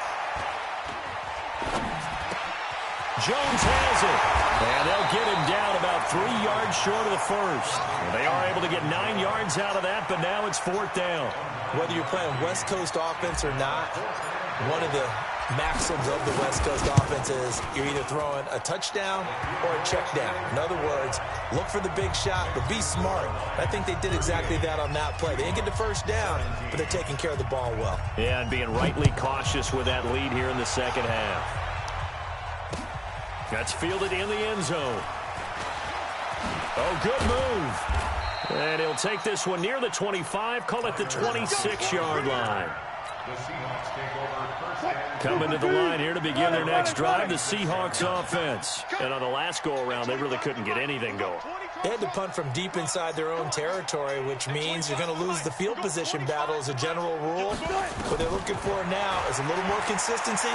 Jones has it, and they'll get him down about 3 yards short of the 1st. They are able to get 9 yards out of that, but now it's 4th down. Whether you're playing West Coast offense or not, one of the maxims of the West Coast offense is you're either throwing a touchdown or a check down. In other words, look for the big shot, but be smart. I think they did exactly that on that play. They didn't get the 1st down, but they're taking care of the ball well. Yeah, and being rightly cautious with that lead here in the 2nd half. That's fielded in the end zone. Oh, good move. And he'll take this one near the 25, call it the 26-yard line. Coming to the line here to begin their next drive, the Seahawks offense. And on the last go-around, they really couldn't get anything going. They had to punt from deep inside their own territory, which means you're going to lose the field position battle as a general rule. What they're looking for now is a little more consistency,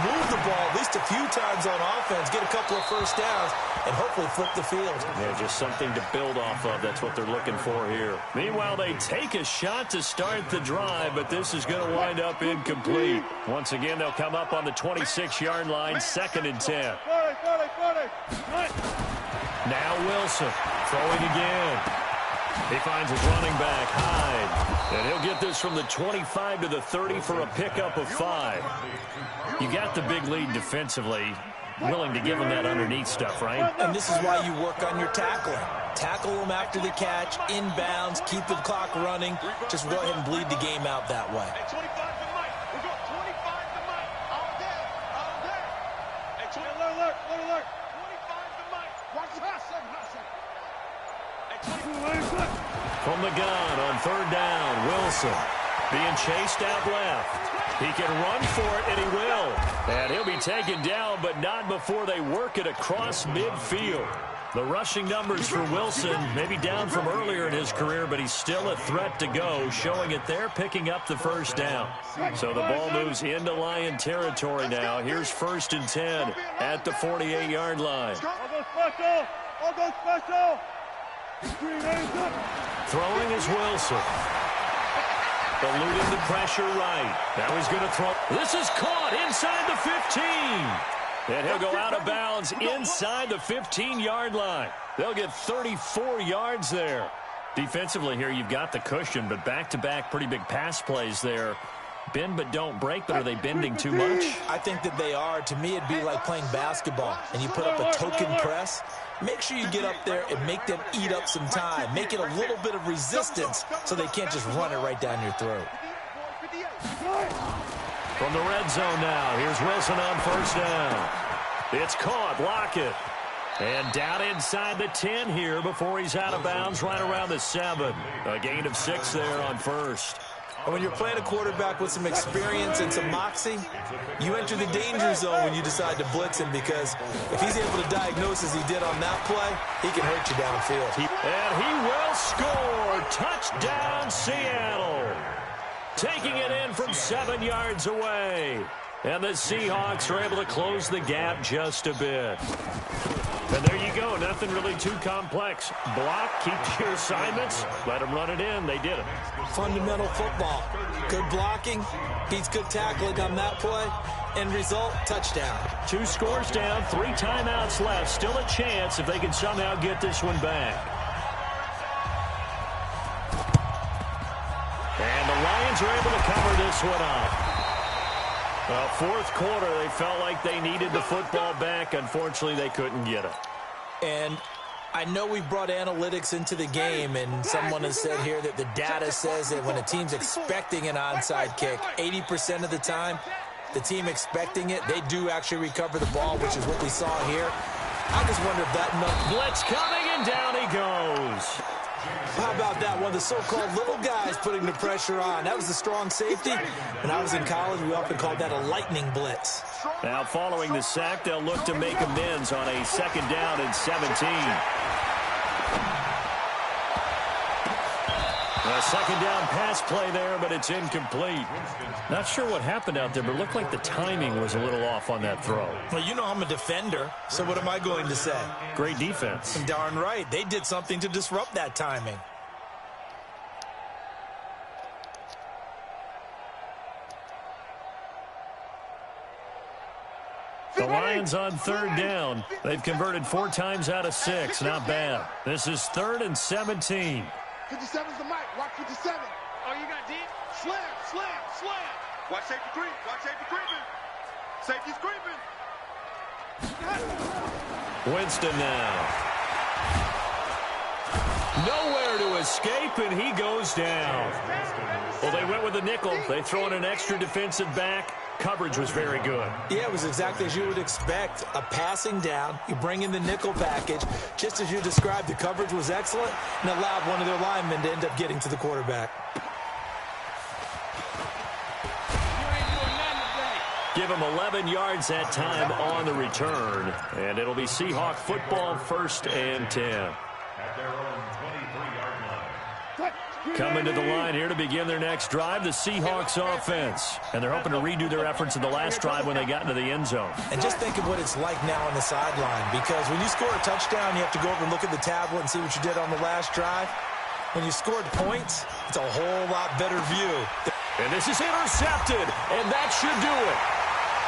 move the ball at least a few times on offense, get a couple of 1st downs, and hopefully flip the field. Yeah, just something to build off of. That's what they're looking for here. Meanwhile, they take a shot to start the drive, but this is going to wind up incomplete. Once again, they'll come up on the 26-yard line, 2nd and 10. Now Wilson throwing again. He finds his running back, Hyde. And he'll get this from the 25 to the 30 for a pickup of 5. You got the big lead defensively. Willing to give them that underneath stuff, right? And this is why you work on your tackling. Tackle them after the catch, inbounds, keep the clock running. Just go ahead and bleed the game out that way. From the gun on 3rd down, Wilson being chased out left. He can run for it, and he will. And he'll be taken down, but not before they work it across midfield. The rushing numbers for Wilson, maybe down from earlier in his career, but he's still a threat to go, showing it there, picking up the 1st down. So the ball moves into Lion territory now. Here's 1st and 10 at the 48-yard line. I'll go special. Throwing is Wilson. Eluding the pressure right. Now he's going to throw. This is caught inside the 15. And he'll go out of bounds inside the 15-yard line. They'll get 34 yards there. Defensively here, you've got the cushion, but back-to-back pretty big pass plays there. Bend but don't break, but are they bending too much? I think that they are. To me, it'd be like playing basketball, and you put up a token press. Make sure you get up there and make them eat up some time. Make it a little bit of resistance so they can't just run it right down your throat. From the red zone now, here's Wilson on 1st down. It's caught, Lockett. And down inside the 10 here before he's out of bounds right around the 7. A gain of 6 there on 1st. And when you're playing a quarterback with some experience and some moxie, you enter the danger zone when you decide to blitz him, because if he's able to diagnose as he did on that play, he can hurt you downfield. And he will score. Touchdown, Seattle. Taking it in from 7 yards away. And the Seahawks are able to close the gap just a bit. And there you go. Nothing really too complex. Block, keep your assignments, let them run it in. They did it. Fundamental football. Good blocking, beats good tackling on that play. End result, touchdown. 2 scores down, 3 timeouts left. Still a chance if they can somehow get this one back. And the Lions are able to cover this one up. Well, fourth quarter, they felt like they needed the football back. Unfortunately, they couldn't get it. And I know we brought analytics into the game, and someone has said here that the data says that when a team's expecting an onside kick, 80% of the time, the team expecting it, they do actually recover the ball, which is what we saw here. I just wonder if that blitz coming, and down he goes. How about that? One of the so-called little guys putting the pressure on. That was the strong safety. When I was in college, we often called that a lightning blitz. Now, following the sack, they'll look to make amends on a 2nd down and 17. A 2nd down pass play there, but it's incomplete. Not sure what happened out there, but it looked like the timing was a little off on that throw. Well, you know I'm a defender, so what am I going to say? Great defense. Darn right. They did something to disrupt that timing. The Lions on 3rd down. They've converted 4 times out of 6. Not bad. This is 3rd and 17. 57's the mic. Watch 57. Oh, you got deep? Slam, slam, slam. Watch safety creep. Watch safety creeping. Safety's creeping. Winston now. Nowhere to escape, and he goes down. Well, they went with a nickel. They throw in an extra defensive back. Coverage was very good. Yeah, it was exactly as you would expect. A passing down. You bring in the nickel package. Just as you described, the coverage was excellent and allowed one of their linemen to end up getting to the quarterback. Give him 11 yards that time on the return. And it'll be Seahawk football, 1st and 10. At their own 23-yard line. Coming to the line here to begin their next drive, the Seahawks offense. And they're hoping to redo their efforts in the last drive when they got into the end zone. And just think of what it's like now on the sideline, because when you score a touchdown, you have to go over and look at the tablet and see what you did on the last drive. When you scored points, it's a whole lot better view. And this is intercepted, and that should do it.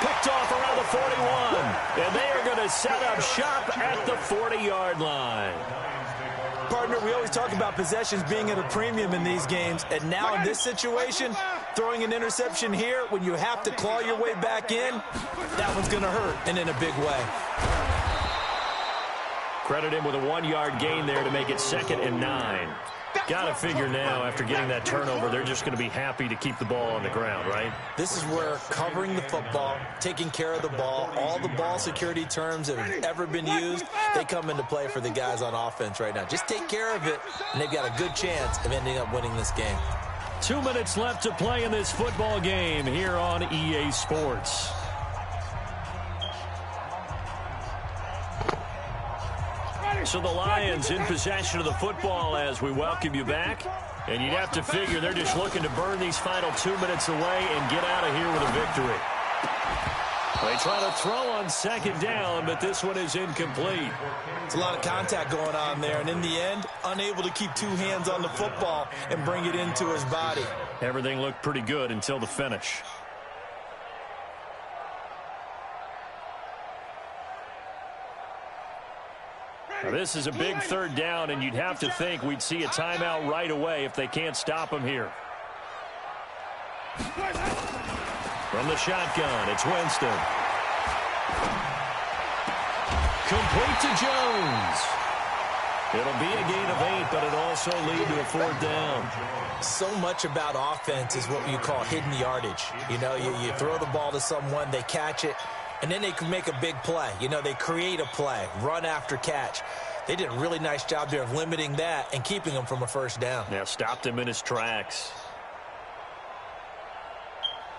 Picked off around the 41, and they are going to set up shop at the 40-yard line. Partner, we always talk about possessions being at a premium in these games, and now in this situation, throwing an interception here when you have to claw your way back in, that one's going to hurt, and in a big way. Credit him with a 1-yard gain there to make it 2nd and 9. Got to figure now, after getting that turnover, they're just going to be happy to keep the ball on the ground, right? This is where covering the football, taking care of the ball, all the ball security terms that have ever been used, they come into play for the guys on offense right now. Just take care of it, and they've got a good chance of ending up winning this game. 2 minutes left to play in this football game here on EA Sports. So the Lions in possession of the football as we welcome you back. And you'd have to figure they're just looking to burn these final 2 minutes away and get out of here with a victory. They try to throw on 2nd down, but this one is incomplete. It's a lot of contact going on there, and in the end, unable to keep 2 hands on the football and bring it into his body. Everything looked pretty good until the finish. Now, this is a big 3rd down, and you'd have to think we'd see a timeout right away if they can't stop him here. From the shotgun, it's Winston. Complete to Jones. It'll be a gain of 8, but it'll also lead to a 4th down. So much about offense is what you call hidden yardage. You know, you throw the ball to someone, they catch it, and then they can make a big play. You know, they create a play, run after catch. They did a really nice job there of limiting that and keeping him from a 1st down. Yeah, stopped him in his tracks.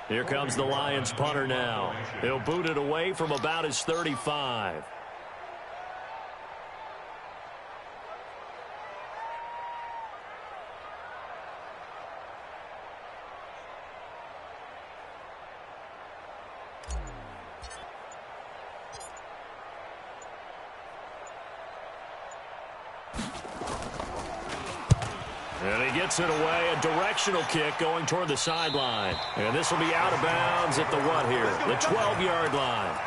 Here comes the Lions punter now. He'll boot it away from about his 35. And he gets it away, a directional kick going toward the sideline. And this will be out of bounds at the what here? The 12-yard line.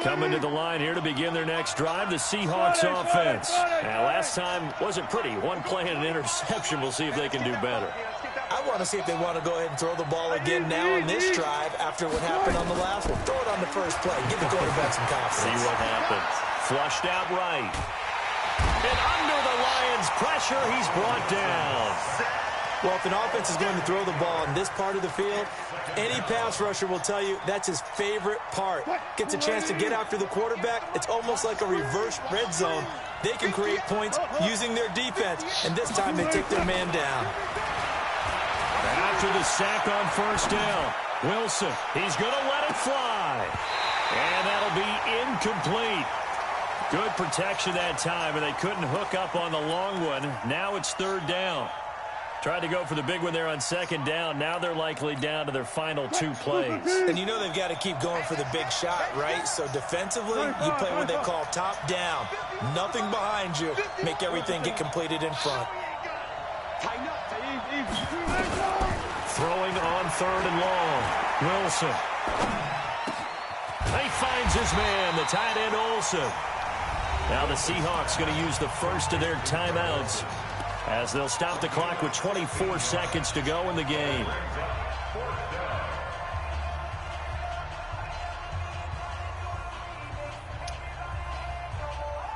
Coming to the line here to begin their next drive, the Seahawks offense. Now, last time wasn't pretty. One play and an interception. We'll see if they can do better. I want to see if they want to go ahead and throw the ball again now in this drive after what happened on the last one. Throw it on the first play. Give the quarterback some confidence. See what happens. Flushed out right. And under the Lions' pressure, he's brought down. Well, if an offense is going to throw the ball in this part of the field, any pass rusher will tell you that's his favorite part. Gets a chance to get after the quarterback. It's almost like a reverse red zone. They can create points using their defense, and this time they take their man down. After the sack on first down, Wilson, he's going to let it fly. And that'll be incomplete. Good protection that time, and they couldn't hook up on the long one. Now it's third down. Tried to go for the big one there on second down. Now they're likely down to their final 2 plays. And you know they've got to keep going for the big shot, right? So defensively, you play what they call top down. Nothing behind you. Make everything get completed in front. Throwing on third and long. Wilson. He finds his man, the tight end Olsen. Now the Seahawks going to use the first of their timeouts as they'll stop the clock with 24 seconds to go in the game.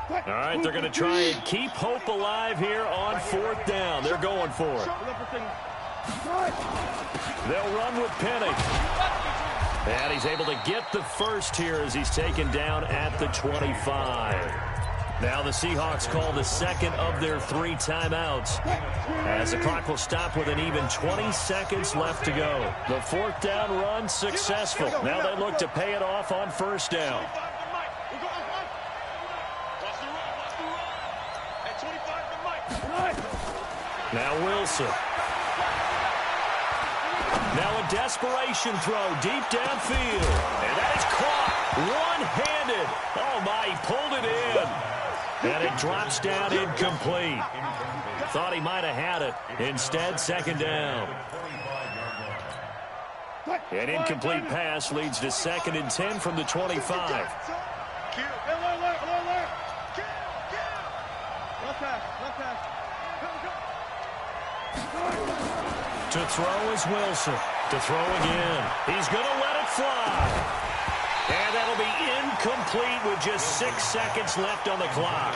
All right, they're going to try and keep hope alive here on fourth down. They're going for it. They'll run with Penny. And he's able to get the first here as he's taken down at the 25. Now the Seahawks call the second of their 3 timeouts as the clock will stop with an even 20 seconds left to go. The fourth down run successful. Now they look to pay it off on first down. Now Wilson. Now a desperation throw deep downfield. And that is caught one-handed. Oh, my, he pulled it in. And it drops down incomplete. Thought he might have had it. Instead, second down. An incomplete pass leads to 2nd and 10 from the 25. To throw is Wilson. To throw again. He's going to let it fly. And that'll be incomplete with just 6 seconds left on the clock.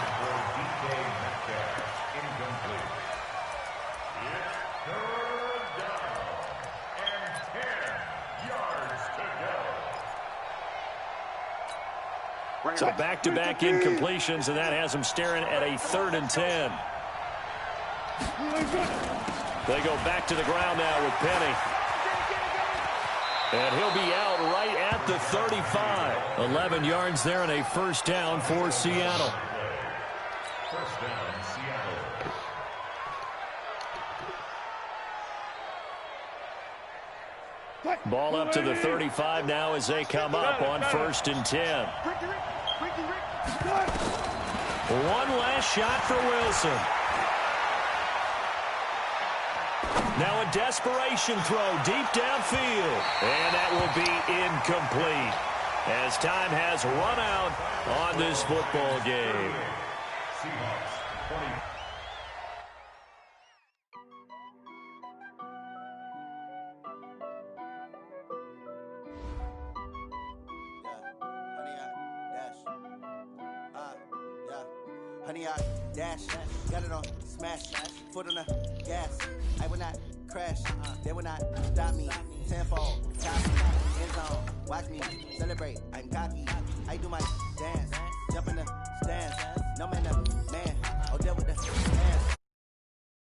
So back-to-back incompletions, and that has them staring at a 3rd and 10. They go back to the ground now with Penny. And he'll be out right at the 35. 11 yards there and a first down for Seattle. First down, Seattle. Ball up to the 35 now as they come up on 1st and 10. One last shot for Wilson. Now a desperation throw deep downfield. And that will be incomplete as time has run out on this football game. Honey, I dash, got it on smash, foot on the gas. I will not crash, they will not stop me. Tenfold, copy, end zone, watch me celebrate. I'm cocky, I do my dance, jump in the stands. No man